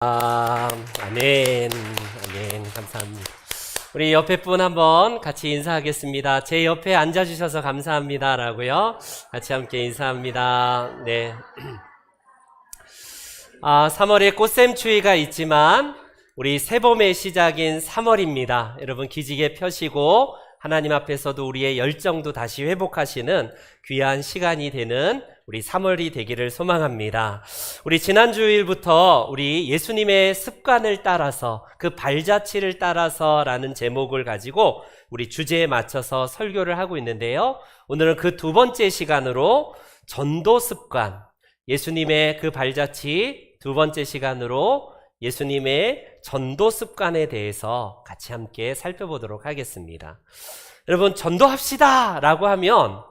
아멘, 아멘, 감사합니다. 우리 옆에 분 한번 같이 인사하겠습니다. 제 옆에 앉아주셔서 감사합니다. 라고요. 같이 함께 인사합니다. 네. 3월에 꽃샘추위가 있지만, 우리 새봄의 시작인 3월입니다. 여러분 기지개 펴시고, 하나님 앞에서도 우리의 열정도 다시 회복하시는 귀한 시간이 되는 우리 3월이 되기를 소망합니다. 우리 지난 주일부터 우리 예수님의 습관을 따라서, 그 발자취를 따라서 라는 제목을 가지고 우리 주제에 맞춰서 설교를 하고 있는데요. 오늘은 그 두 번째 시간으로 전도 습관, 예수님의 그 발자취 두 번째 시간으로 예수님의 전도 습관에 대해서 같이 함께 살펴보도록 하겠습니다. 여러분, 전도합시다 라고 하면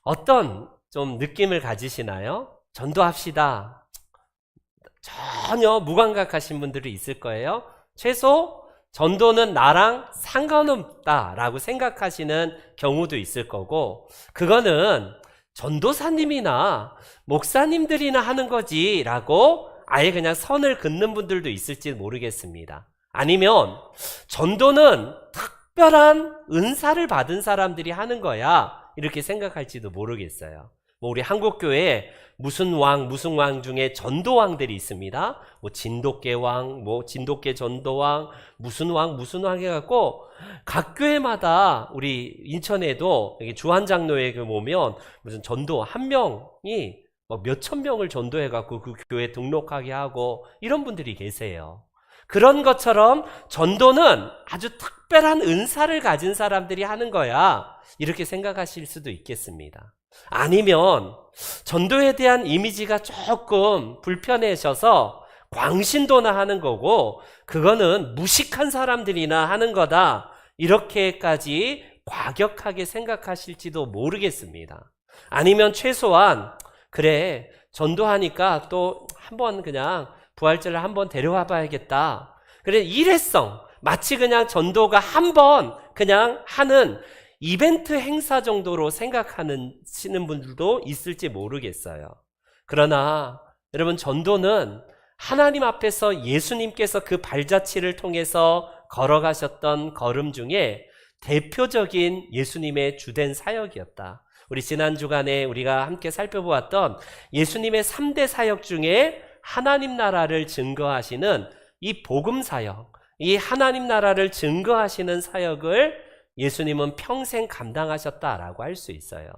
어떤 좀 느낌을 가지시나요? 전도합시다. 전혀 무감각하신 분들이 있을 거예요. 최소 전도는 나랑 상관없다 라고 생각하시는 경우도 있을 거고, 그거는 전도사님이나 목사님들이나 하는 거지 라고 아예 그냥 선을 긋는 분들도 있을지 모르겠습니다. 아니면 전도는 특별한 은사를 받은 사람들이 하는 거야 이렇게 생각할지도 모르겠어요. 우리 한국교회에 무슨 왕 중에 전도왕들이 있습니다. 진돗개 왕, 진돗개 전도왕, 무슨 왕 해갖고 각 교회마다, 우리 인천에도 주한장로회 보면 무슨 전도 한 명이 몇천 명을 전도해갖고 그 교회 등록하게 하고 이런 분들이 계세요. 그런 것처럼 전도는 아주 특별한 은사를 가진 사람들이 하는 거야 이렇게 생각하실 수도 있겠습니다. 아니면 전도에 대한 이미지가 조금 불편해져서 광신도나 하는 거고, 그거는 무식한 사람들이나 하는 거다 이렇게까지 과격하게 생각하실지도 모르겠습니다. 아니면 최소한 그래, 전도하니까 또 한번 그냥 부활절을 한번 데려와 봐야겠다. 그래, 일회성, 마치 그냥 전도가 한번 그냥 하는 이벤트 행사 정도로 생각하시는 분들도 있을지 모르겠어요. 그러나 여러분, 전도는 하나님 앞에서 예수님께서 그 발자취를 통해서 걸어가셨던 걸음 중에 대표적인 예수님의 주된 사역이었다. 우리 지난 주간에 우리가 함께 살펴보았던 예수님의 3대 사역 중에 하나님 나라를 증거하시는 이 복음 사역, 이 하나님 나라를 증거하시는 사역을 예수님은 평생 감당하셨다라고 할 수 있어요.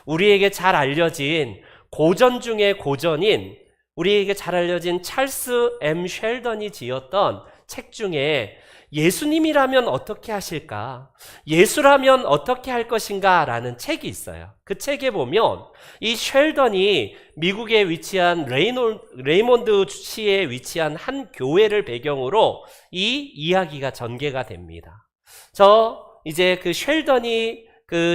우리에게 잘 알려진 고전 중에 고전인, 우리에게 잘 알려진 찰스 M. 쉘던이 지었던 책 중에 예수님이라면 어떻게 하실까? 예수라면 어떻게 할 것인가? 라는 책이 있어요. 그 책에 보면 이 쉘던이 미국에 위치한 레이몬드 시에 위치한 한 교회를 배경으로 이 이야기가 전개가 됩니다. 이제 그 쉘던이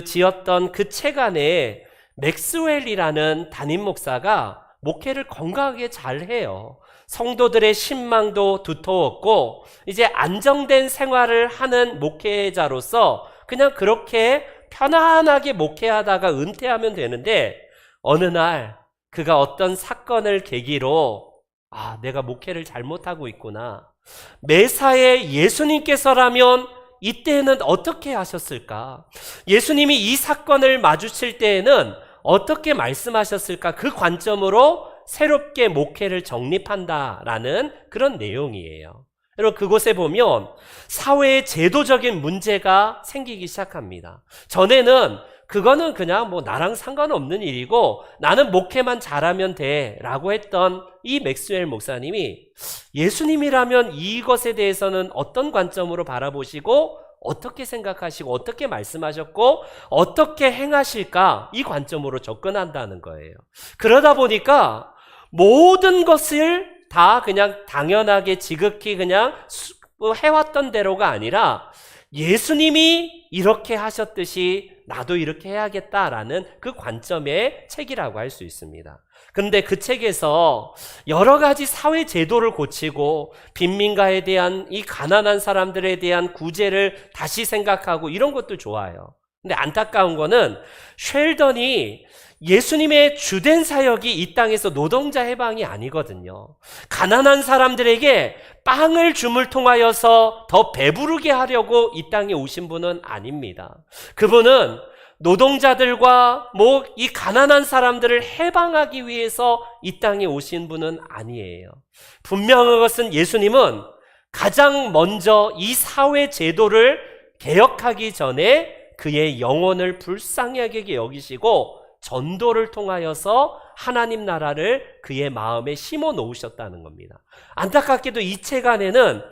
지었던 그 책 안에 맥스웰이라는 담임 목사가 목회를 건강하게 잘 해요. 성도들의 신망도 두터웠고, 이제 안정된 생활을 하는 목회자로서 그냥 그렇게 편안하게 목회하다가 은퇴하면 되는데, 어느 날 그가 어떤 사건을 계기로 내가 목회를 잘못하고 있구나. 매사에 예수님께서라면 이때에는 어떻게 하셨을까? 예수님이 이 사건을 마주칠 때에는 어떻게 말씀하셨을까? 그 관점으로 새롭게 목회를 정립한다라는 그런 내용이에요. 여러분, 그곳에 보면 사회의 제도적인 문제가 생기기 시작합니다. 전에는 그거는 그냥 나랑 상관없는 일이고 나는 목회만 잘하면 돼 라고 했던 이 맥스웰 목사님이 예수님이라면 이것에 대해서는 어떤 관점으로 바라보시고 어떻게 생각하시고 어떻게 말씀하셨고 어떻게 행하실까, 이 관점으로 접근한다는 거예요. 그러다 보니까 모든 것을 다 그냥 당연하게 지극히 그냥 해왔던 대로가 아니라 예수님이 이렇게 하셨듯이 나도 이렇게 해야겠다라는 그 관점의 책이라고 할 수 있습니다. 그런데 그 책에서 여러 가지 사회 제도를 고치고 빈민가에 대한, 이 가난한 사람들에 대한 구제를 다시 생각하고 이런 것도 좋아요. 근데 안타까운 거는 쉘던이 예수님의 주된 사역이 이 땅에서 노동자 해방이 아니거든요. 가난한 사람들에게 빵을 줌을 통하여서 더 배부르게 하려고 이 땅에 오신 분은 아닙니다. 그분은 노동자들과 이 가난한 사람들을 해방하기 위해서 이 땅에 오신 분은 아니에요. 분명한 것은 예수님은 가장 먼저 이 사회 제도를 개혁하기 전에 그의 영혼을 불쌍하게 여기시고 전도를 통하여서 하나님 나라를 그의 마음에 심어 놓으셨다는 겁니다. 안타깝게도 이 책 안에는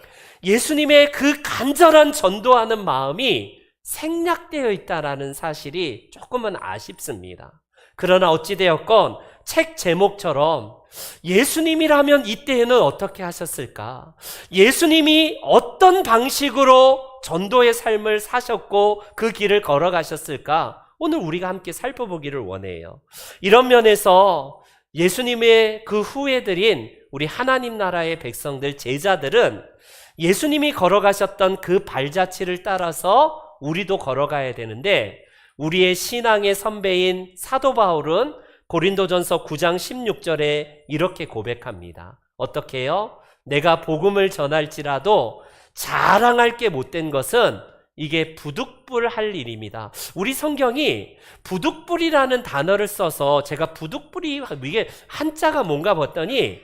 예수님의 그 간절한 전도하는 마음이 생략되어 있다는 사실이 조금은 아쉽습니다. 그러나 어찌되었건 책 제목처럼 예수님이라면 이때에는 어떻게 하셨을까? 예수님이 어떤 방식으로 전도의 삶을 사셨고 그 길을 걸어가셨을까? 오늘 우리가 함께 살펴보기를 원해요. 이런 면에서 예수님의 그 후예들인 우리 하나님 나라의 백성들, 제자들은 예수님이 걸어가셨던 그 발자취를 따라서 우리도 걸어가야 되는데, 우리의 신앙의 선배인 사도 바울은 고린도전서 9장 16절에 이렇게 고백합니다. 어떻게 해요? 내가 복음을 전할지라도 자랑할 게 못된 것은 이게 부득불할 일입니다. 우리 성경이 부득불이라는 단어를 써서 제가 부득불이 이게 한자가 뭔가 봤더니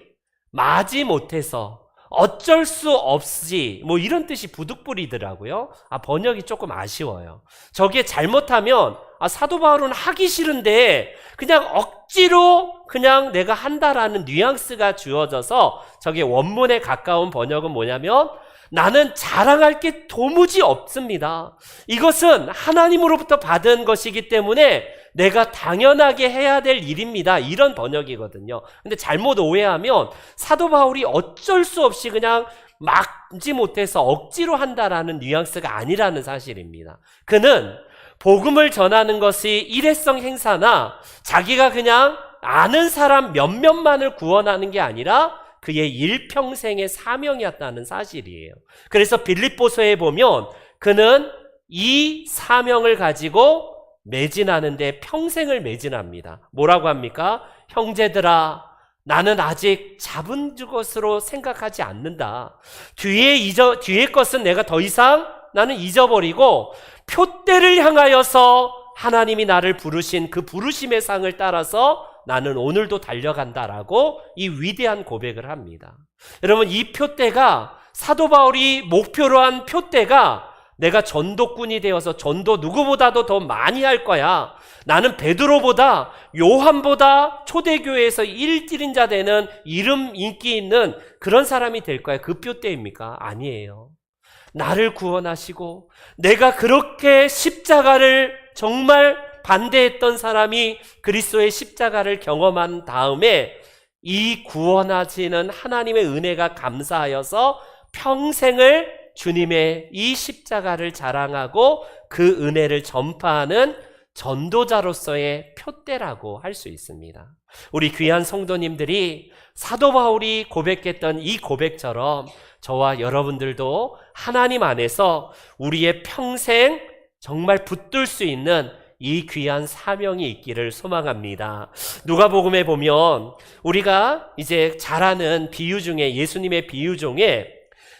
마지 못해서 어쩔 수 없이 이런 뜻이 부득불이더라고요. 번역이 조금 아쉬워요. 저게 잘못하면 사도 바울은 하기 싫은데 그냥 억지로 그냥 내가 한다라는 뉘앙스가 주어져서 저게 원문에 가까운 번역은 뭐냐면 나는 자랑할 게 도무지 없습니다. 이것은 하나님으로부터 받은 것이기 때문에 내가 당연하게 해야 될 일입니다. 이런 번역이거든요. 근데 잘못 오해하면 사도 바울이 어쩔 수 없이 그냥 막지 못해서 억지로 한다라는 뉘앙스가 아니라는 사실입니다. 그는 복음을 전하는 것이 일회성 행사나 자기가 그냥 아는 사람 몇몇만을 구원하는 게 아니라 그의 일평생의 사명이었다는 사실이에요. 그래서 빌립보서에 보면 그는 이 사명을 가지고 매진하는데 평생을 매진합니다. 뭐라고 합니까? 형제들아, 나는 아직 잡은 것으로 생각하지 않는다. 뒤에 것은 내가 더 이상 나는 잊어버리고 표대를 향하여서 하나님이 나를 부르신 그 부르심의 상을 따라서 나는 오늘도 달려간다라고 이 위대한 고백을 합니다. 여러분, 이 표대가 사도 바울이 목표로 한 표대가 내가 전도꾼이 되어서 전도 누구보다도 더 많이 할 거야. 나는 베드로보다 요한보다 초대교회에서 1인자 되는 이름 인기 있는 그런 사람이 될 거야. 그 표대입니까? 아니에요. 나를 구원하시고 내가 그렇게 십자가를 정말 반대했던 사람이 그리스도의 십자가를 경험한 다음에 이 구원하시는 하나님의 은혜가 감사하여서 평생을 주님의 이 십자가를 자랑하고 그 은혜를 전파하는 전도자로서의 표대라고 할 수 있습니다. 우리 귀한 성도님들이 사도 바울이 고백했던 이 고백처럼 저와 여러분들도 하나님 안에서 우리의 평생 정말 붙들 수 있는 이 귀한 사명이 있기를 소망합니다. 누가복음에 보면 우리가 이제 잘 아는 비유 중에, 예수님의 비유 중에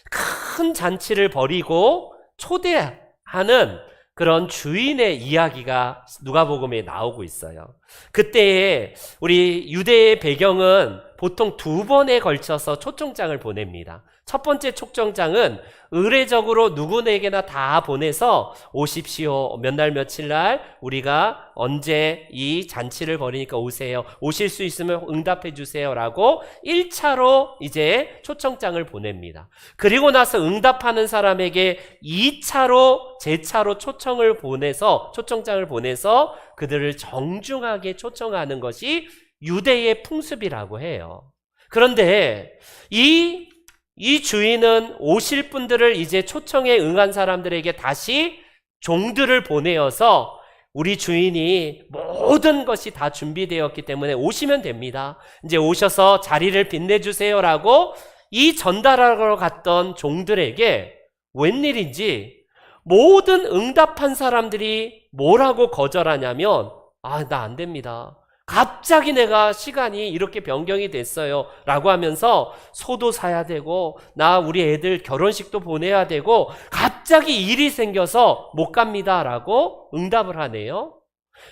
큰 잔치를 벌이고 초대하는 그런 주인의 이야기가 누가복음에 나오고 있어요. 그때에 우리 유대의 배경은 보통 2번에 걸쳐서 초청장을 보냅니다. 첫 번째 초청장은 의례적으로 누구에게나 다 보내서 오십시오. 몇 날 며칠 날 우리가 언제 이 잔치를 벌이니까 오세요. 오실 수 있으면 응답해 주세요. 라고 1차로 이제 초청장을 보냅니다. 그리고 나서 응답하는 사람에게 2차로 재차로 초청장을 보내서 그들을 정중하게 초청하는 것이 유대의 풍습이라고 해요. 그런데 이 주인은 오실 분들을 이제 초청에 응한 사람들에게 다시 종들을 보내어서 우리 주인이 모든 것이 다 준비되었기 때문에 오시면 됩니다. 이제 오셔서 자리를 빛내주세요라고 이 전달하러 갔던 종들에게 웬일인지 모든 응답한 사람들이 뭐라고 거절하냐면 나 안 됩니다. 갑자기 내가 시간이 이렇게 변경이 됐어요 라고 하면서 소도 사야 되고 우리 애들 결혼식도 보내야 되고 갑자기 일이 생겨서 못 갑니다 라고 응답을 하네요.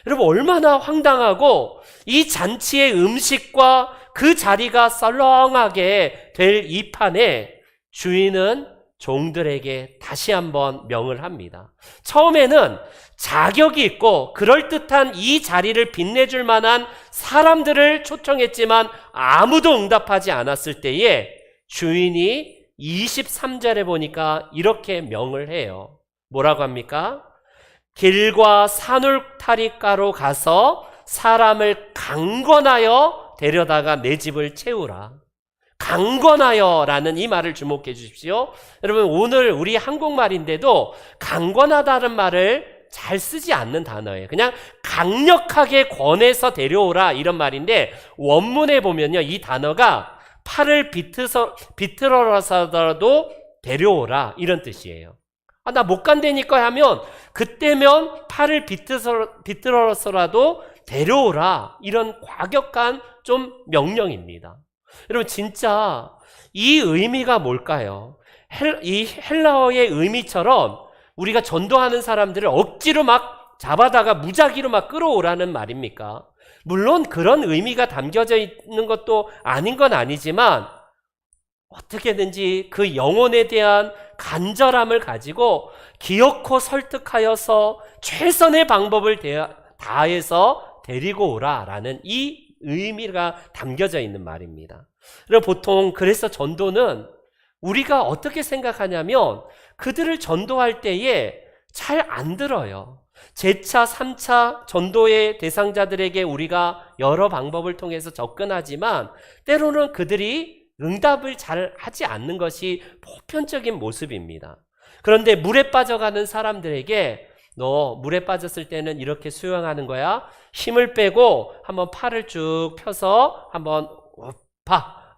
여러분, 얼마나 황당하고 이 잔치의 음식과 그 자리가 썰렁하게 될 이 판에 주인은 종들에게 다시 한번 명을 합니다. 처음에는 자격이 있고 그럴듯한 이 자리를 빛내줄 만한 사람들을 초청했지만 아무도 응답하지 않았을 때에 주인이 23절에 보니까 이렇게 명을 해요. 뭐라고 합니까? 길과 산울타리가로 가서 사람을 강권하여 데려다가 내 집을 채우라. 강권하여라는 이 말을 주목해 주십시오. 여러분, 오늘 우리 한국말인데도 강권하다는 말을 잘 쓰지 않는 단어예요. 그냥 강력하게 권해서 데려오라 이런 말인데, 원문에 보면요, 이 단어가 팔을 비틀어서라도 데려오라 이런 뜻이에요. 나 못 간다니까 하면 그때면 팔을 비틀어서라도 데려오라, 이런 과격한 좀 명령입니다. 여러분, 진짜 이 의미가 뭘까요? 이 헬라어의 의미처럼 우리가 전도하는 사람들을 억지로 막 잡아다가 무작위로 막 끌어오라는 말입니까? 물론 그런 의미가 담겨져 있는 것도 아닌 건 아니지만, 어떻게든지 그 영혼에 대한 간절함을 가지고 기어코 설득하여서 최선의 방법을 다해서 데리고 오라라는 이 의미가 담겨져 있는 말입니다. 보통 그래서 전도는 우리가 어떻게 생각하냐면, 그들을 전도할 때에 잘 안 들어요. 제차, 3차 전도의 대상자들에게 우리가 여러 방법을 통해서 접근하지만 때로는 그들이 응답을 잘 하지 않는 것이 보편적인 모습입니다. 그런데 물에 빠져가는 사람들에게, 너 물에 빠졌을 때는 이렇게 수영하는 거야. 힘을 빼고 한번 팔을 쭉 펴서 한번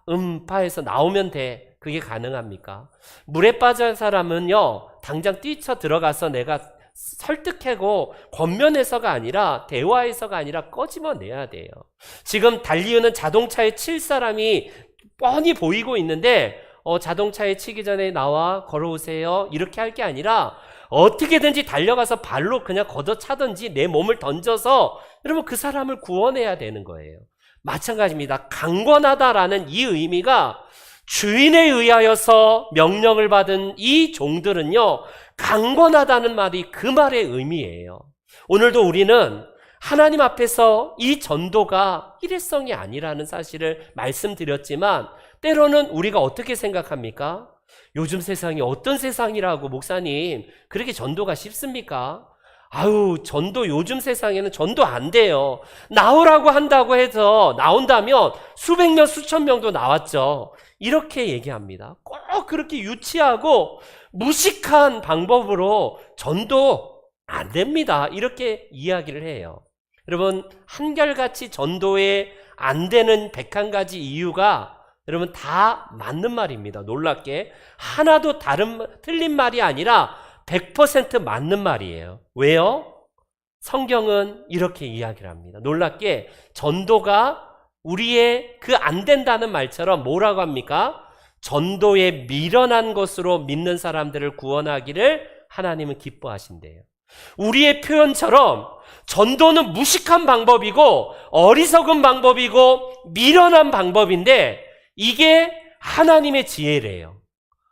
음파해서 나오면 돼. 그게 가능합니까? 물에 빠진 사람은요, 당장 뛰쳐 들어가서 내가 설득하고 권면해서가 아니라, 대화해서가 아니라 꺼집어내야 돼요. 지금 달리우는 자동차에 칠 사람이 뻔히 보이고 있는데 자동차에 치기 전에 나와 걸어오세요 이렇게 할 게 아니라, 어떻게든지 달려가서 발로 그냥 걷어차든지 내 몸을 던져서 여러분 그 사람을 구원해야 되는 거예요. 마찬가지입니다. 강권하다라는 이 의미가, 주인에 의하여서 명령을 받은 이 종들은요, 강권하다는 말이 그 말의 의미예요. 오늘도 우리는 하나님 앞에서 이 전도가 일회성이 아니라는 사실을 말씀드렸지만, 때로는 우리가 어떻게 생각합니까? 요즘 세상이 어떤 세상이라고 목사님 그렇게 전도가 쉽습니까? 전도, 요즘 세상에는 전도 안 돼요. 나오라고 한다고 해서 나온다면 수백 명, 수천 명도 나왔죠. 이렇게 얘기합니다. 꼭 그렇게 유치하고 무식한 방법으로 전도 안 됩니다. 이렇게 이야기를 해요. 여러분, 한결같이 전도에 안 되는 101가지 이유가 여러분 다 맞는 말입니다. 놀랍게 하나도 틀린 말이 아니라 100% 맞는 말이에요. 왜요? 성경은 이렇게 이야기를 합니다. 놀랍게 전도가 우리의 그 안 된다는 말처럼 뭐라고 합니까? 전도에 미련한 것으로 믿는 사람들을 구원하기를 하나님은 기뻐하신대요. 우리의 표현처럼 전도는 무식한 방법이고 어리석은 방법이고 미련한 방법인데, 이게 하나님의 지혜래요.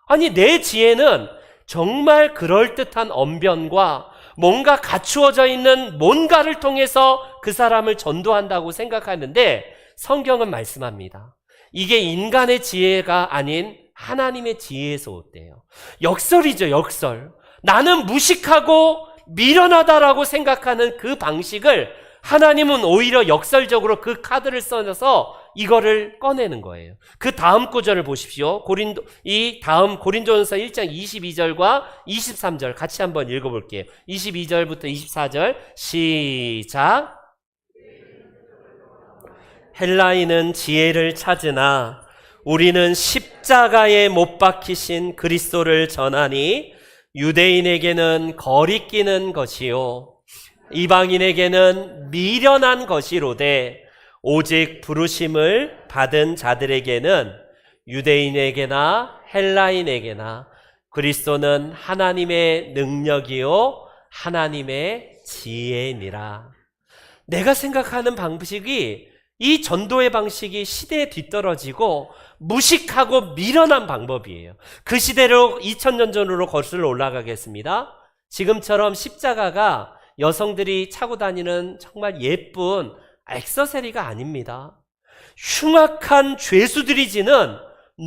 아니, 내 지혜는 정말 그럴듯한 언변과 뭔가 갖추어져 있는 뭔가를 통해서 그 사람을 전도한다고 생각하는데, 성경은 말씀합니다. 이게 인간의 지혜가 아닌 하나님의 지혜에서 왔대요. 역설이죠, 역설. 나는 무식하고 미련하다라고 생각하는 그 방식을 하나님은 오히려 역설적으로 그 카드를 써서 이거를 꺼내는 거예요. 그 다음 구절을 보십시오. 이 다음 고린도전서 1장 22절과 23절 같이 한번 읽어볼게요. 22절부터 24절 시작. 헬라인은 지혜를 찾으나 우리는 십자가에 못 박히신 그리스도를 전하니, 유대인에게는 거리끼는 것이요 이방인에게는 미련한 것이로되 오직 부르심을 받은 자들에게는 유대인에게나 헬라인에게나 그리스도는 하나님의 능력이요 하나님의 지혜니라. 내가 생각하는 방식이 이 전도의 방식이 시대에 뒤떨어지고 무식하고 미련한 방법이에요. 그 시대로 2000년 전으로 거슬러 올라가겠습니다. 지금처럼 십자가가 여성들이 차고 다니는 정말 예쁜 액세서리가 아닙니다. 흉악한 죄수들이 지는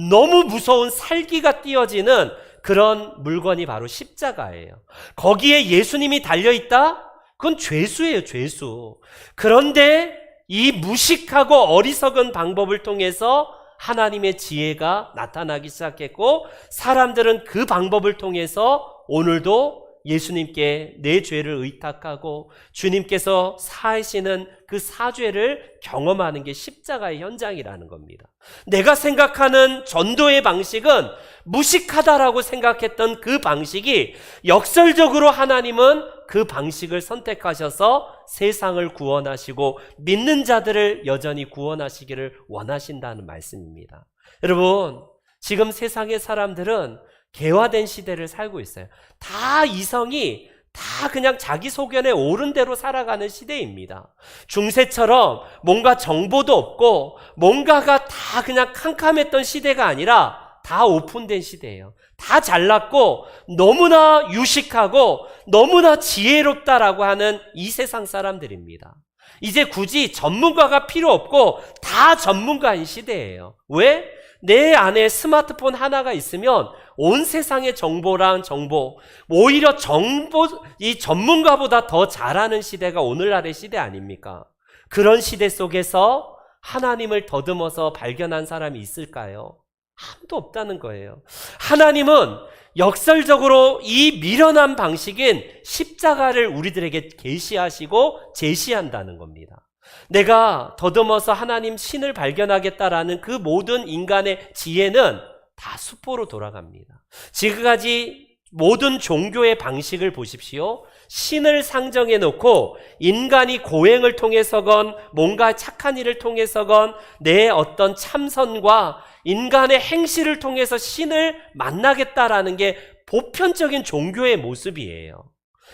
너무 무서운 살기가 띄어지는 그런 물건이 바로 십자가예요. 거기에 예수님이 달려있다? 그건 죄수예요, 죄수. 그런데 이 무식하고 어리석은 방법을 통해서 하나님의 지혜가 나타나기 시작했고, 사람들은 그 방법을 통해서 오늘도 예수님께 내 죄를 의탁하고 주님께서 사하시는 그 사죄를 경험하는 게 십자가의 현장이라는 겁니다. 내가 생각하는 전도의 방식은 무식하다라고 생각했던 그 방식이 역설적으로 하나님은 그 방식을 선택하셔서 세상을 구원하시고 믿는 자들을 여전히 구원하시기를 원하신다는 말씀입니다. 여러분, 지금 세상의 사람들은 개화된 시대를 살고 있어요. 다 이성이 다 그냥 자기 소견에 옳은 대로 살아가는 시대입니다. 중세처럼 뭔가 정보도 없고 뭔가가 다 그냥 캄캄했던 시대가 아니라 다 오픈된 시대예요. 다 잘났고 너무나 유식하고 너무나 지혜롭다라고 하는 이 세상 사람들입니다. 이제 굳이 전문가가 필요 없고 다 전문가인 시대예요. 왜? 내 안에 스마트폰 하나가 있으면 온 세상의 정보랑 정보, 오히려 이 전문가보다 더 잘하는 시대가 오늘날의 시대 아닙니까? 그런 시대 속에서 하나님을 더듬어서 발견한 사람이 있을까요? 아무도 없다는 거예요. 하나님은 역설적으로 이 미련한 방식인 십자가를 우리들에게 계시하시고 제시한다는 겁니다. 내가 더듬어서 하나님 신을 발견하겠다라는 그 모든 인간의 지혜는 다 수포로 돌아갑니다. 지금까지 모든 종교의 방식을 보십시오. 신을 상정해 놓고 인간이 고행을 통해서건 뭔가 착한 일을 통해서건 내 어떤 참선과 인간의 행실을 통해서 신을 만나겠다라는 게 보편적인 종교의 모습이에요.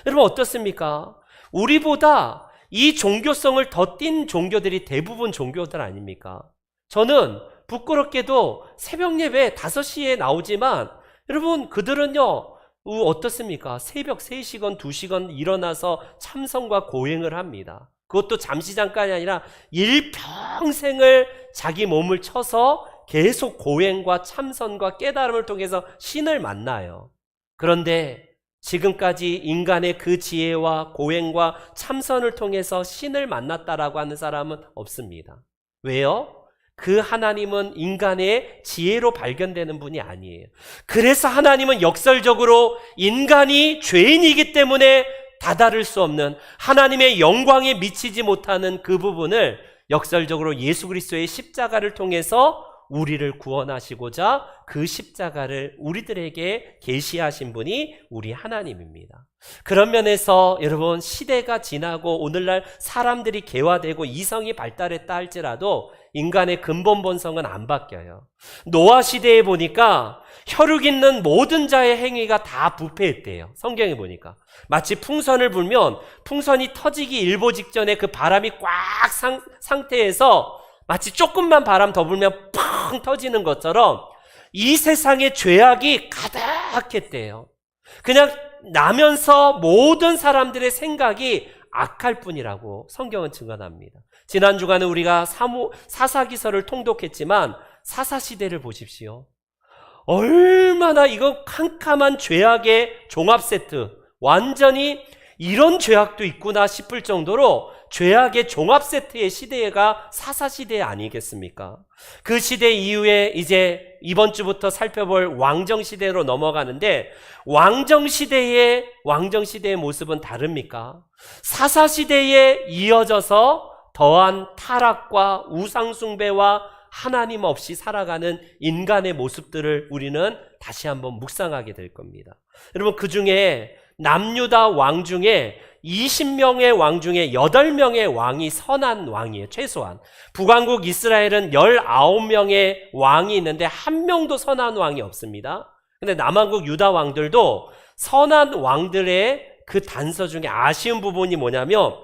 여러분 어떻습니까? 우리보다 이 종교성을 더 띈 종교들이 대부분 종교들 아닙니까? 저는 부끄럽게도 새벽 예배 5시에 나오지만 여러분 그들은요 어떻습니까? 새벽 3시간 2시간 일어나서 참선과 고행을 합니다. 그것도 잠시 잠깐이 아니라 일평생을 자기 몸을 쳐서 계속 고행과 참선과 깨달음을 통해서 신을 만나요. 그런데 지금까지 인간의 그 지혜와 고행과 참선을 통해서 신을 만났다라고 하는 사람은 없습니다. 왜요? 그 하나님은 인간의 지혜로 발견되는 분이 아니에요. 그래서 하나님은 역설적으로 인간이 죄인이기 때문에 다다를 수 없는 하나님의 영광에 미치지 못하는 그 부분을 역설적으로 예수 그리스도의 십자가를 통해서 우리를 구원하시고자 그 십자가를 우리들에게 계시하신 분이 우리 하나님입니다. 그런 면에서 여러분 시대가 지나고 오늘날 사람들이 개화되고 이성이 발달했다 할지라도 인간의 근본 본성은 안 바뀌어요. 노아 시대에 보니까 혈육 있는 모든 자의 행위가 다 부패했대요. 성경에 보니까 마치 풍선을 불면 풍선이 터지기 일보 직전에 그 바람이 꽉 상태에서 마치 조금만 바람 더 불면 펑 터지는 것처럼 이 세상에 죄악이 가득했대요. 그냥 나면서 모든 사람들의 생각이 악할 뿐이라고 성경은 증언합니다. 지난 주간에 우리가 사사기서를 통독했지만 사사시대를 보십시오. 얼마나 이거 캄캄한 죄악의 종합세트, 완전히 이런 죄악도 있구나 싶을 정도로 죄악의 종합세트의 시대가 사사시대 아니겠습니까? 그 시대 이후에 이제 이번 주부터 살펴볼 왕정시대로 넘어가는데 왕정시대의 모습은 다릅니까? 사사시대에 이어져서 더한 타락과 우상숭배와 하나님 없이 살아가는 인간의 모습들을 우리는 다시 한번 묵상하게 될 겁니다. 여러분 그 중에 남유다 왕 중에 20명의 왕 중에 8명의 왕이 선한 왕이에요. 최소한. 북왕국 이스라엘은 19명의 왕이 있는데 한 명도 선한 왕이 없습니다. 근데 남왕국 유다 왕들도 선한 왕들의 그 단서 중에 아쉬운 부분이 뭐냐면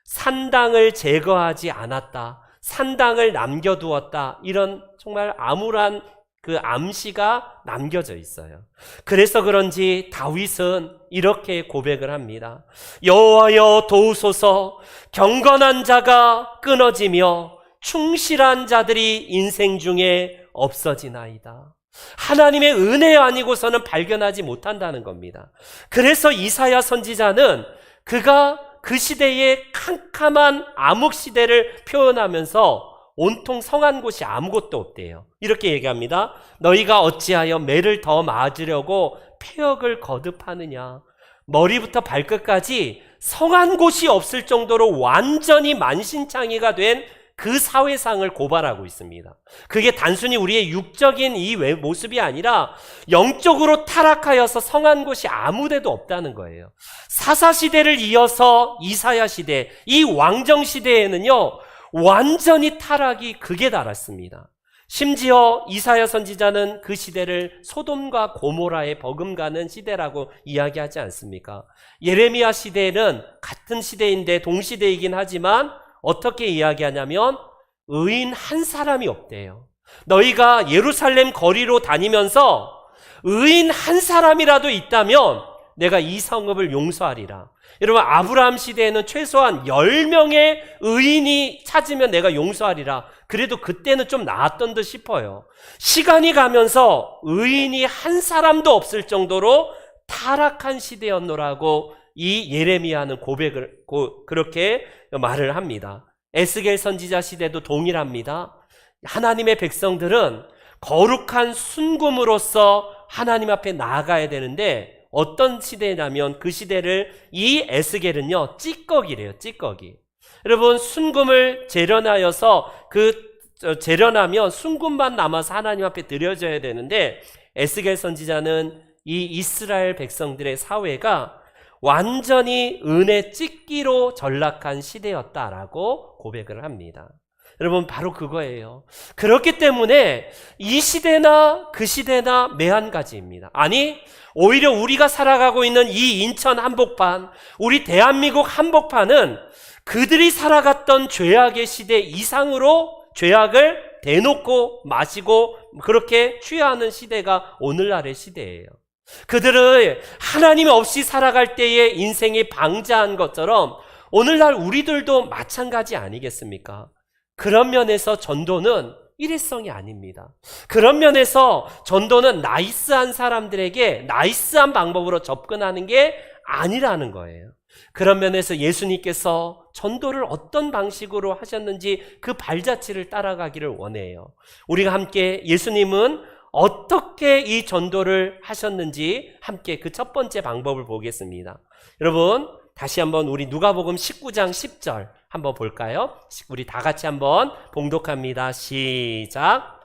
산당을 제거하지 않았다, 산당을 남겨두었다, 이런 정말 암울한 그 암시가 남겨져 있어요. 그래서 그런지 다윗은 이렇게 고백을 합니다. 여호와여 도우소서, 경건한 자가 끊어지며 충실한 자들이 인생 중에 없어지나이다. 하나님의 은혜 아니고서는 발견하지 못한다는 겁니다. 그래서 이사야 선지자는 그가 그 시대의 캄캄한 암흑 시대를 표현하면서 온통 성한 곳이 아무것도 없대요. 이렇게 얘기합니다. 너희가 어찌하여 매를 더 맞으려고 폐역을 거듭하느냐. 머리부터 발끝까지 성한 곳이 없을 정도로 완전히 만신창이가 된 그 사회상을 고발하고 있습니다. 그게 단순히 우리의 육적인 이 모습이 아니라 영적으로 타락하여서 성한 곳이 아무데도 없다는 거예요. 사사시대를 이어서 이사야 시대, 이 왕정시대에는요 완전히 타락이 극에 달했습니다. 심지어 이사야 선지자는 그 시대를 소돔과 고모라의 버금가는 시대라고 이야기하지 않습니까? 예레미야 시대에는 같은 시대인데 동시대이긴 하지만 어떻게 이야기하냐면 의인 한 사람이 없대요. 너희가 예루살렘 거리로 다니면서 의인 한 사람이라도 있다면 내가 이 성읍을 용서하리라. 여러분, 아브라함 시대에는 최소한 10명의 의인이 찾으면 내가 용서하리라. 그래도 그때는 좀 나았던 듯 싶어요. 시간이 가면서 의인이 한 사람도 없을 정도로 타락한 시대였노라고 이 예레미야는 고백을 그렇게 말을 합니다. 에스겔 선지자 시대도 동일합니다. 하나님의 백성들은 거룩한 순금으로서 하나님 앞에 나아가야 되는데 어떤 시대냐면 그 시대를 이 에스겔은요 찌꺼기래요. 찌꺼기. 여러분, 순금을 재련하여서 재련하면 순금만 남아서 하나님 앞에 드려져야 되는데 에스겔 선지자는 이 이스라엘 백성들의 사회가 완전히 은혜 찢기로 전락한 시대였다라고 고백을 합니다. 여러분, 바로 그거예요. 그렇기 때문에 이 시대나 그 시대나 매한가지입니다. 아니, 오히려 우리가 살아가고 있는 이 인천 한복판, 우리 대한민국 한복판은 그들이 살아갔던 죄악의 시대 이상으로 죄악을 대놓고 마시고 그렇게 취하는 시대가 오늘날의 시대예요. 그들을 하나님 없이 살아갈 때에 인생이 방자한 것처럼 오늘날 우리들도 마찬가지 아니겠습니까? 그런 면에서 전도는 일회성이 아닙니다. 그런 면에서 전도는 나이스한 사람들에게 나이스한 방법으로 접근하는 게 아니라는 거예요. 그런 면에서 예수님께서 전도를 어떤 방식으로 하셨는지 그 발자취를 따라가기를 원해요. 우리가 함께 예수님은 어떻게 이 전도를 하셨는지 함께 그 첫 번째 방법을 보겠습니다. 여러분, 다시 한번 우리 누가복음 19장 10절 한번 볼까요? 우리 다 같이 한번 봉독합니다. 시작.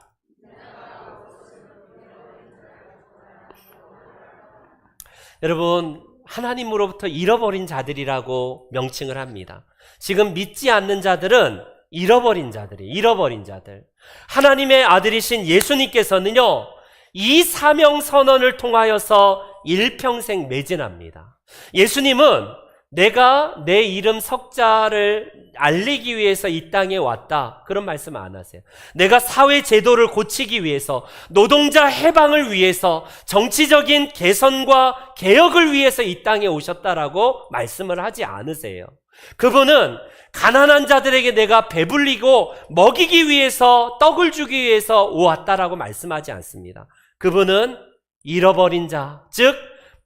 여러분, 하나님으로부터 잃어버린 자들이라고 명칭을 합니다. 지금 믿지 않는 자들은 잃어버린 자들. 하나님의 아들이신 예수님께서는요, 이 사명 선언을 통하여서 일평생 매진합니다. 예수님은 내가 내 이름 석자를 알리기 위해서 이 땅에 왔다, 그런 말씀 안 하세요. 내가 사회 제도를 고치기 위해서, 노동자 해방을 위해서, 정치적인 개선과 개혁을 위해서 이 땅에 오셨다라고 말씀을 하지 않으세요. 그분은 가난한 자들에게 내가 배불리고 먹이기 위해서, 떡을 주기 위해서 왔다라고 말씀하지 않습니다. 그분은 잃어버린 자, 즉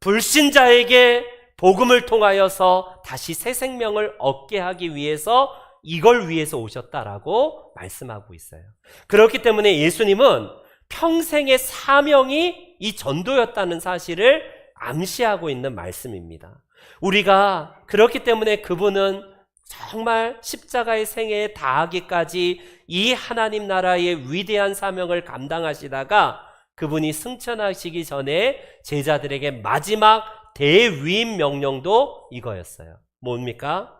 불신자에게 복음을 통하여서 다시 새 생명을 얻게 하기 위해서, 이걸 위해서 오셨다라고 말씀하고 있어요. 그렇기 때문에 예수님은 평생의 사명이 이 전도였다는 사실을 암시하고 있는 말씀입니다. 우리가 그렇기 때문에 그분은 정말 십자가의 생애에 다하기까지 이 하나님 나라의 위대한 사명을 감당하시다가 그분이 승천하시기 전에 제자들에게 마지막 대위임 명령도 이거였어요. 뭡니까?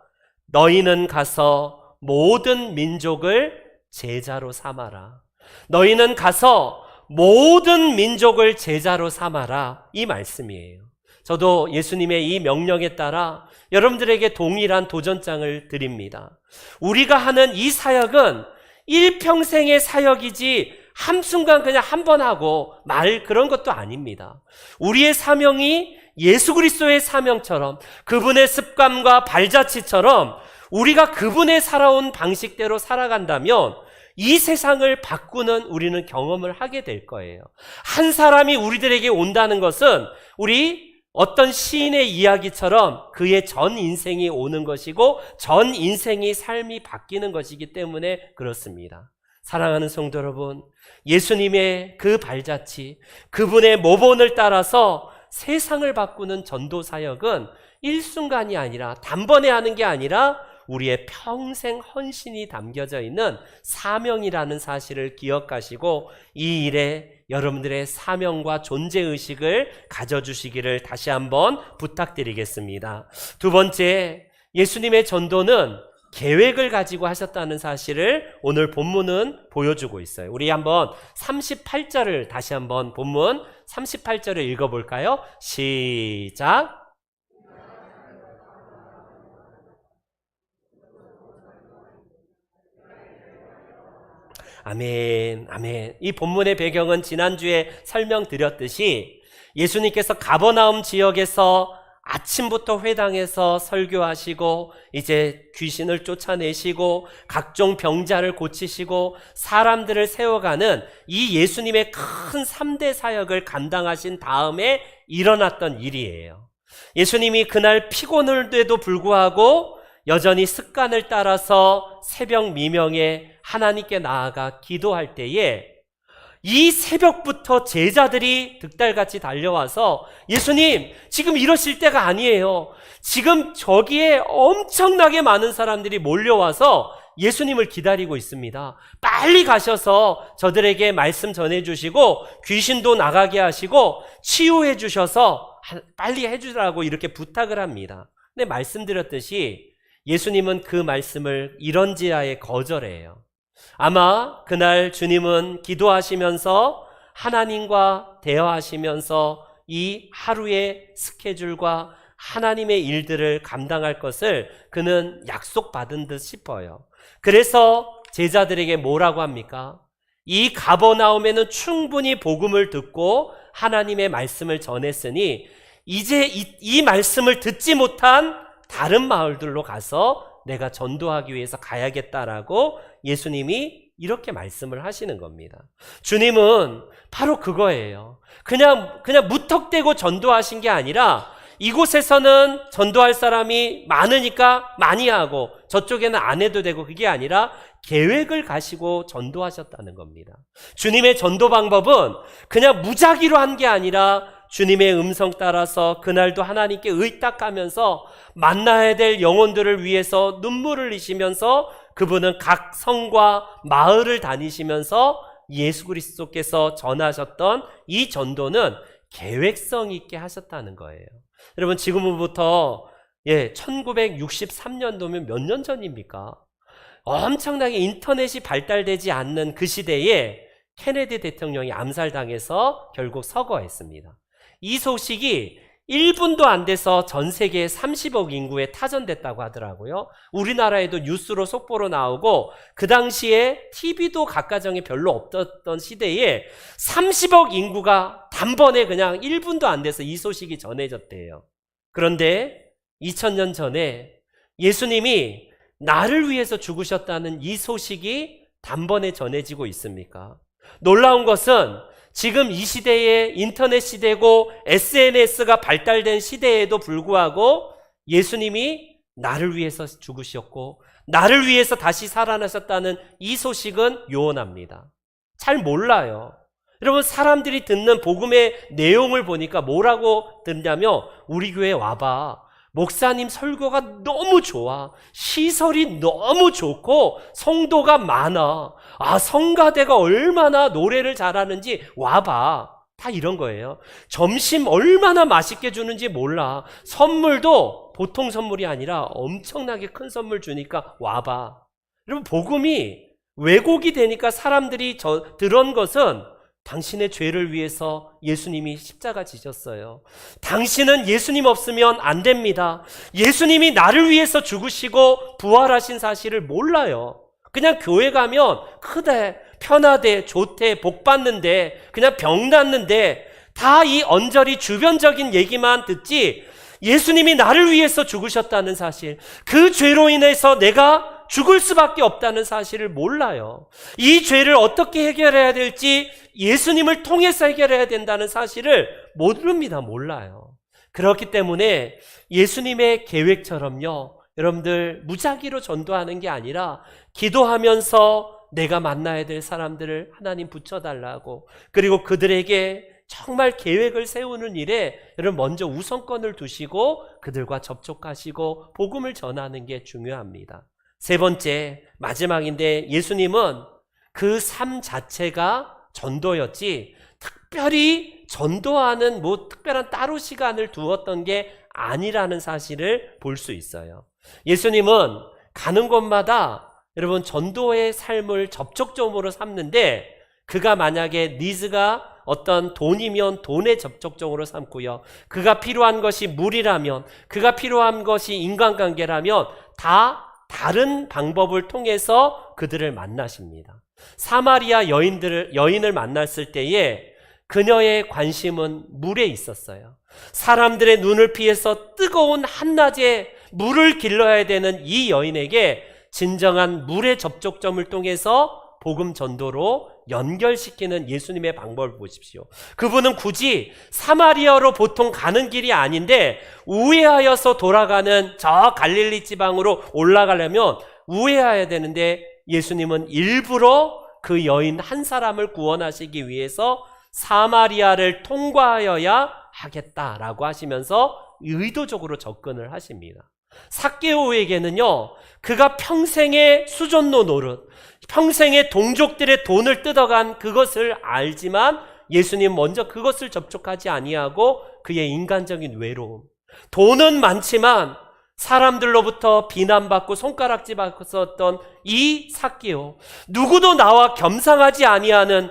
너희는 가서 모든 민족을 제자로 삼아라. 너희는 가서 모든 민족을 제자로 삼아라. 이 말씀이에요. 저도 예수님의 이 명령에 따라 여러분들에게 동일한 도전장을 드립니다. 우리가 하는 이 사역은 일평생의 사역이지 한순간 그냥 한 번 하고 말 그런 것도 아닙니다. 우리의 사명이 예수 그리스도의 사명처럼, 그분의 습관과 발자취처럼 우리가 그분의 살아온 방식대로 살아간다면 이 세상을 바꾸는 우리는 경험을 하게 될 거예요. 한 사람이 우리들에게 온다는 것은 우리 어떤 시인의 이야기처럼 그의 전 인생이 오는 것이고 전 인생이 삶이 바뀌는 것이기 때문에 그렇습니다. 사랑하는 성도 여러분, 예수님의 그 발자취, 그분의 모본을 따라서 세상을 바꾸는 전도 사역은 일순간이 아니라, 단번에 하는 게 아니라 우리의 평생 헌신이 담겨져 있는 사명이라는 사실을 기억하시고 이 일에 여러분들의 사명과 존재의식을 가져주시기를 다시 한번 부탁드리겠습니다. 두 번째, 예수님의 전도는 계획을 가지고 하셨다는 사실을 오늘 본문은 보여주고 있어요. 우리 한번 38절을 다시 한번 본문 38절을 읽어볼까요? 시작. 아멘, 아멘. 이 본문의 배경은 지난주에 설명드렸듯이 예수님께서 가버나움 지역에서 아침부터 회당에서 설교하시고 이제 귀신을 쫓아내시고 각종 병자를 고치시고 사람들을 세워가는 이 예수님의 큰 3대 사역을 감당하신 다음에 일어났던 일이에요. 예수님이 그날 피곤한데도 불구하고 여전히 습관을 따라서 새벽 미명에 하나님께 나아가 기도할 때에 이 새벽부터 제자들이 득달같이 달려와서 예수님, 지금 이러실 때가 아니에요. 지금 저기에 엄청나게 많은 사람들이 몰려와서 예수님을 기다리고 있습니다. 빨리 가셔서 저들에게 말씀 전해주시고 귀신도 나가게 하시고 치유해 주셔서 빨리 해주라고 이렇게 부탁을 합니다. 근데 말씀드렸듯이 예수님은 그 말씀을 이런지하에 거절해요. 아마 그날 주님은 기도하시면서 하나님과 대화하시면서 이 하루의 스케줄과 하나님의 일들을 감당할 것을 그는 약속받은 듯 싶어요. 그래서 제자들에게 뭐라고 합니까? 이 가버나움에는 충분히 복음을 듣고 하나님의 말씀을 전했으니 이제 이 말씀을 듣지 못한 다른 마을들로 가서 내가 전도하기 위해서 가야겠다라고 예수님이 이렇게 말씀을 하시는 겁니다. 주님은 바로 그거예요. 그냥 무턱대고 전도하신 게 아니라 이곳에서는 전도할 사람이 많으니까 많이 하고 저쪽에는 안 해도 되고 그게 아니라 계획을 가시고 전도하셨다는 겁니다. 주님의 전도 방법은 그냥 무작위로 한 게 아니라 주님의 음성 따라서 그날도 하나님께 의탁하면서 만나야 될 영혼들을 위해서 눈물을 흘리시면서 그분은 각 성과 마을을 다니시면서 예수 그리스도께서 전하셨던 이 전도는 계획성 있게 하셨다는 거예요. 여러분, 지금부터 1963년도면 몇 년 전입니까? 엄청나게 인터넷이 발달되지 않는 그 시대에 케네디 대통령이 암살당해서 결국 서거했습니다. 이 소식이 1분도 안 돼서 전 세계 30억 인구에 타전됐다고 하더라고요. 우리나라에도 뉴스로 속보로 나오고 그 당시에 TV도 각가정에 별로 없었던 시대에 30억 인구가 단번에 그냥 1분도 안 돼서 이 소식이 전해졌대요. 그런데 2000년 전에 예수님이 나를 위해서 죽으셨다는 이 소식이 단번에 전해지고 있습니까? 놀라운 것은 지금 이 시대에 인터넷 시대고 SNS가 발달된 시대에도 불구하고 예수님이 나를 위해서 죽으셨고 나를 위해서 다시 살아나셨다는 이 소식은 요원합니다. 잘 몰라요. 여러분, 사람들이 듣는 복음의 내용을 보니까 뭐라고 듣냐면 우리 교회 와봐. 목사님 설교가 너무 좋아. 시설이 너무 좋고 성도가 많아. 성가대가 얼마나 노래를 잘하는지 와봐. 다 이런 거예요. 점심 얼마나 맛있게 주는지 몰라. 선물도 보통 선물이 아니라 엄청나게 큰 선물 주니까 와봐. 여러분, 복음이 왜곡이 되니까 사람들이 들은 것은 당신의 죄를 위해서 예수님이 십자가 지셨어요. 당신은 예수님 없으면 안 됩니다. 예수님이 나를 위해서 죽으시고 부활하신 사실을 몰라요. 그냥 교회 가면 크대, 편하대, 좋대, 복 받는데, 그냥 병 낫는데 다 이 언저리 주변적인 얘기만 듣지 예수님이 나를 위해서 죽으셨다는 사실, 그 죄로 인해서 내가 죽을 수밖에 없다는 사실을 몰라요. 이 죄를 어떻게 해결해야 될지 예수님을 통해서 해결해야 된다는 사실을 모릅니다. 몰라요. 그렇기 때문에 예수님의 계획처럼요, 여러분들 무작위로 전도하는 게 아니라 기도하면서 내가 만나야 될 사람들을 하나님 붙여달라고, 그리고 그들에게 정말 계획을 세우는 일에 여러분 먼저 우선권을 두시고 그들과 접촉하시고 복음을 전하는 게 중요합니다. 세 번째, 마지막인데, 예수님은 그 삶 자체가 전도였지 특별히 전도하는 특별한 따로 시간을 두었던 게 아니라는 사실을 볼 수 있어요. 예수님은 가는 곳마다 여러분 전도의 삶을 접촉점으로 삼는데, 그가 만약에 니즈가 어떤 돈이면 돈의 접촉점으로 삼고요, 그가 필요한 것이 물이라면, 그가 필요한 것이 인간관계라면 다 다른 방법을 통해서 그들을 만나십니다. 사마리아 여인을 만났을 때에 그녀의 관심은 물에 있었어요. 사람들의 눈을 피해서 뜨거운 한낮에 물을 길러야 되는 이 여인에게 진정한 물의 접촉점을 통해서 복음 전도로 연결시키는 예수님의 방법을 보십시오. 그분은 굳이 사마리아로 보통 가는 길이 아닌데 우회하여서 돌아가는 저 갈릴리 지방으로 올라가려면 우회해야 되는데, 예수님은 일부러 그 여인 한 사람을 구원하시기 위해서 사마리아를 통과하여야 하겠다라고 하시면서 의도적으로 접근을 하십니다. 삭개오에게는요, 그가 평생의 수존노 노릇, 평생의 동족들의 돈을 뜯어간 그것을 알지만 예수님 먼저 그것을 접촉하지 아니하고 그의 인간적인 외로움, 돈은 많지만 사람들로부터 비난받고 손가락질 받았던 이 삭개오, 누구도 나와 겸상하지 아니하는,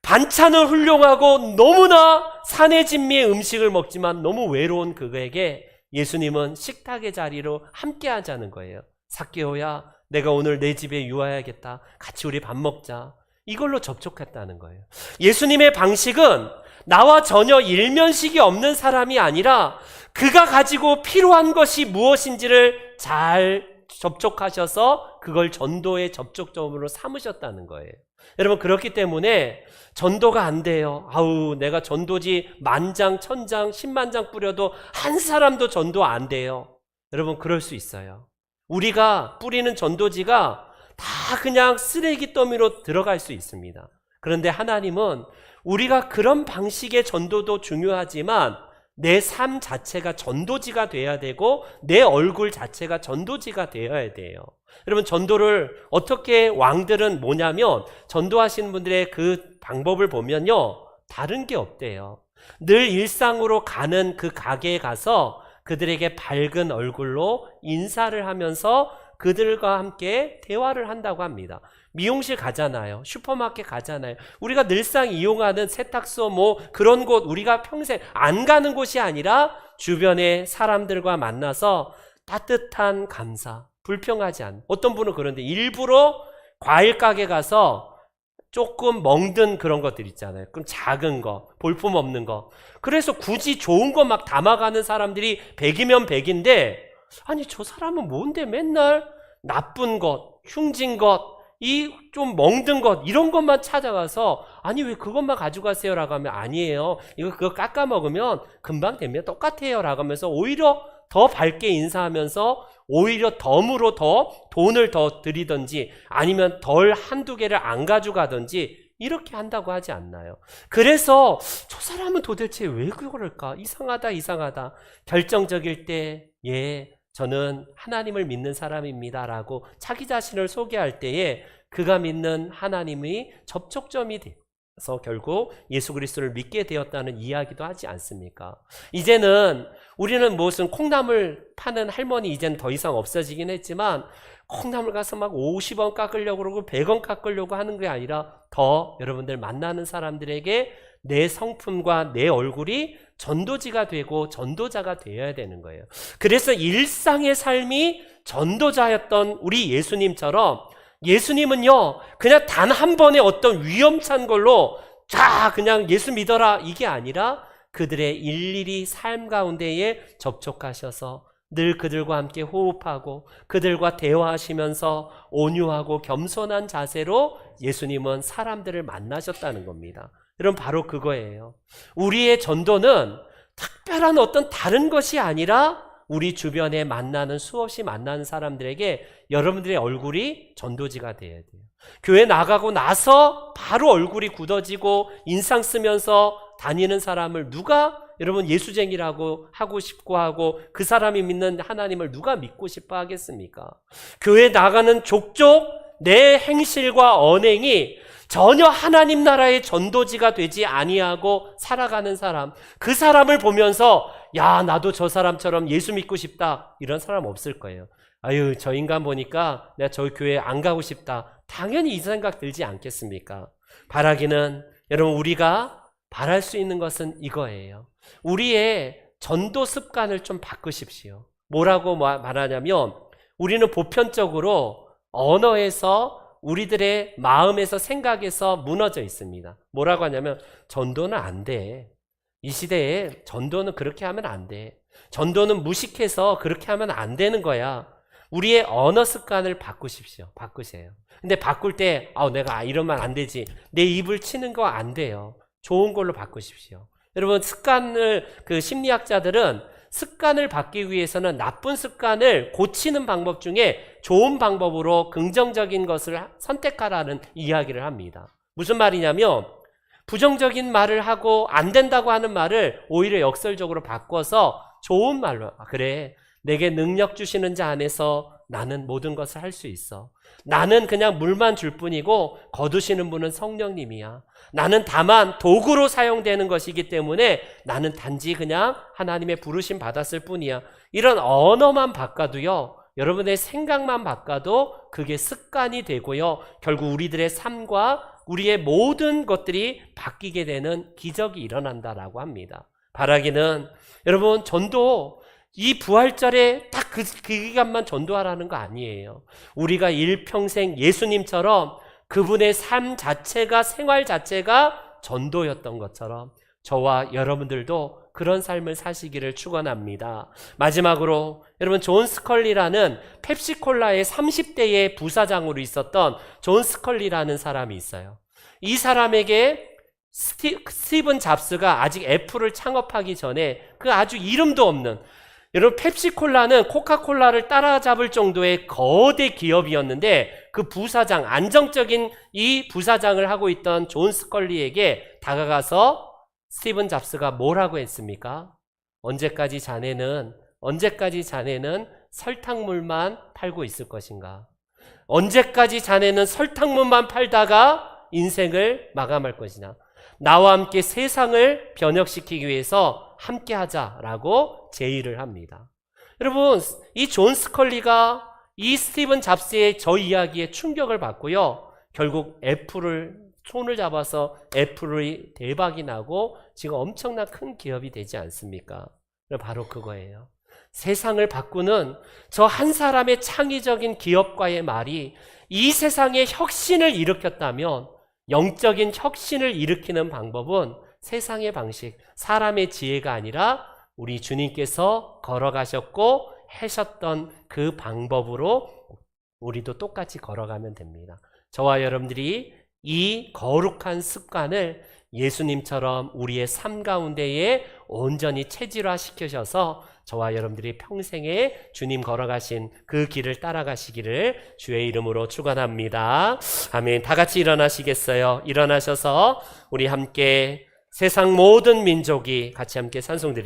반찬은 훌륭하고 너무나 산의 진미의 음식을 먹지만 너무 외로운 그에게 예수님은 식탁의 자리로 함께 하자는 거예요. 삭개오야, 내가 오늘 내 집에 유하야겠다, 같이 우리 밥 먹자. 이걸로 접촉했다는 거예요. 예수님의 방식은 나와 전혀 일면식이 없는 사람이 아니라 그가 가지고 필요한 것이 무엇인지를 잘 접촉하셔서 그걸 전도의 접촉점으로 삼으셨다는 거예요. 여러분, 그렇기 때문에 전도가 안 돼요. 아우, 내가 전도지 10,000장, 1000장, 10,000장 뿌려도 한 사람도 전도 안 돼요. 여러분, 그럴 수 있어요. 우리가 뿌리는 전도지가 다 그냥 쓰레기 더미로 들어갈 수 있습니다. 그런데 하나님은 우리가 그런 방식의 전도도 중요하지만 내 삶 자체가 전도지가 돼야 되고 내 얼굴 자체가 전도지가 되어야 돼요. 여러분, 전도를 어떻게, 왕들은 뭐냐면 전도하시는 분들의 그 방법을 보면요, 다른 게 없대요. 늘 일상으로 가는 그 가게에 가서 그들에게 밝은 얼굴로 인사를 하면서 그들과 함께 대화를 한다고 합니다. 미용실 가잖아요. 슈퍼마켓 가잖아요. 우리가 늘상 이용하는 세탁소 그런 곳, 우리가 평생 안 가는 곳이 아니라 주변의 사람들과 만나서 따뜻한 감사, 불평하지 않는, 어떤 분은 그런데 일부러 과일 가게 가서 조금 멍든 그런 것들 있잖아요. 그럼 작은 거, 볼품 없는 거. 그래서 굳이 좋은 거 막 담아가는 사람들이 100이면 100인데, 아니 저 사람은 뭔데 맨날 나쁜 것, 흉진 것, 이 좀 멍든 것, 이런 것만 찾아가서, 아니 왜 그것만 가져가세요 라고 하면, 아니에요, 그거 깎아 먹으면 금방 되면 똑같아요 라고 하면서 오히려 더 밝게 인사하면서 오히려 덤으로 더 돈을 더 드리든지 아니면 덜 한두 개를 안 가져가든지 이렇게 한다고 하지 않나요? 그래서 저 사람은 도대체 왜 그럴까? 이상하다. 결정적일 때, 저는 하나님을 믿는 사람입니다 라고 자기 자신을 소개할 때에 그가 믿는 하나님의 접촉점이 돼요. 결국 예수 그리스도를 믿게 되었다는 이야기도 하지 않습니까? 이제는 우리는 무슨 콩나물 파는 할머니 이제는 더 이상 없어지긴 했지만 콩나물 가서 막 50원 깎으려고 그러고 100원 깎으려고 하는 게 아니라 더 여러분들 만나는 사람들에게 내 성품과 내 얼굴이 전도지가 되고 전도자가 되어야 되는 거예요. 그래서 일상의 삶이 전도자였던 우리 예수님처럼 예수님은요 그냥 단 한 번의 어떤 위험찬 걸로 자 그냥 예수 믿어라 이게 아니라 그들의 일일이 삶 가운데에 접촉하셔서 늘 그들과 함께 호흡하고 그들과 대화하시면서 온유하고 겸손한 자세로 예수님은 사람들을 만나셨다는 겁니다. 여러분 바로 그거예요. 우리의 전도는 특별한 어떤 다른 것이 아니라 우리 주변에 만나는 수없이 만나는 사람들에게 여러분들의 얼굴이 전도지가 돼야 돼요. 교회 나가고 나서 바로 얼굴이 굳어지고 인상 쓰면서 다니는 사람을 누가 여러분 예수쟁이라고 하고 싶고 하고 그 사람이 믿는 하나님을 누가 믿고 싶어 하겠습니까? 교회 나가는 족족 내 행실과 언행이 전혀 하나님 나라의 전도지가 되지 아니하고 살아가는 사람, 그 사람을 보면서 야 나도 저 사람처럼 예수 믿고 싶다 이런 사람 없을 거예요. 아유 저 인간 보니까 내가 저 교회 안 가고 싶다. 당연히 이 생각 들지 않겠습니까? 바라기는 여러분 우리가 바랄 수 있는 것은 이거예요. 우리의 전도 습관을 좀 바꾸십시오. 뭐라고 말하냐면 우리는 보편적으로 언어에서 우리들의 마음에서 생각에서 무너져 있습니다. 뭐라고 하냐면 전도는 안 돼. 이 시대에 전도는 그렇게 하면 안 돼. 전도는 무식해서 그렇게 하면 안 되는 거야. 우리의 언어 습관을 바꾸십시오. 바꾸세요. 근데 바꿀 때 내가 이러면 안 되지. 내 입을 치는 거 안 돼요. 좋은 걸로 바꾸십시오. 여러분 습관을 심리학자들은 습관을 바뀌기 위해서는 나쁜 습관을 고치는 방법 중에 좋은 방법으로 긍정적인 것을 선택하라는 이야기를 합니다. 무슨 말이냐면 부정적인 말을 하고 안 된다고 하는 말을 오히려 역설적으로 바꿔서 좋은 말로 그래 내게 능력 주시는 자 안에서 나는 모든 것을 할 수 있어. 나는 그냥 물만 줄 뿐이고 거두시는 분은 성령님이야. 나는 다만 도구로 사용되는 것이기 때문에 나는 단지 그냥 하나님의 부르심 받았을 뿐이야. 이런 언어만 바꿔도요 여러분의 생각만 바꿔도 그게 습관이 되고요 결국 우리들의 삶과 우리의 모든 것들이 바뀌게 되는 기적이 일어난다라고 합니다. 바라기는 여러분 전도 이 부활절에 딱 그 기간만 전도하라는 거 아니에요. 우리가 일평생 예수님처럼 그분의 삶 자체가 생활 자체가 전도였던 것처럼 저와 여러분들도 그런 삶을 사시기를 축원합니다. 마지막으로 여러분 존 스컬리라는 펩시콜라의 30대의 부사장으로 있었던 존 스컬리라는 사람이 있어요. 이 사람에게 스티븐 잡스가 아직 애플을 창업하기 전에 그 아주 이름도 없는 여러분 펩시콜라는 코카콜라를 따라잡을 정도의 거대 기업이었는데 그 부사장 안정적인 이 부사장을 하고 있던 존 스컬리에게 다가가서 스티븐 잡스가 뭐라고 했습니까? 언제까지 자네는 설탕물만 팔고 있을 것인가? 언제까지 자네는 설탕물만 팔다가 인생을 마감할 것이냐? 나와 함께 세상을 변혁시키기 위해서 함께 하자라고 제의를 합니다. 여러분 이 존 스컬리가 이 스티븐 잡스의 저 이야기에 충격을 받고요 결국 애플을 손을 잡아서 애플이 대박이 나고 지금 엄청난 큰 기업이 되지 않습니까? 바로 그거예요. 세상을 바꾸는 저 한 사람의 창의적인 기업가의 말이 이 세상에 혁신을 일으켰다면 영적인 혁신을 일으키는 방법은 세상의 방식, 사람의 지혜가 아니라 우리 주님께서 걸어가셨고 하셨던 그 방법으로 우리도 똑같이 걸어가면 됩니다. 저와 여러분들이 이 거룩한 습관을 예수님처럼 우리의 삶 가운데에 온전히 체질화시키셔서 저와 여러분들이 평생에 주님 걸어가신 그 길을 따라가시기를 주의 이름으로 축원합니다. 아멘. 다 같이 일어나시겠어요? 일어나셔서 우리 함께 세상 모든 민족이 같이 함께 찬송드립니다.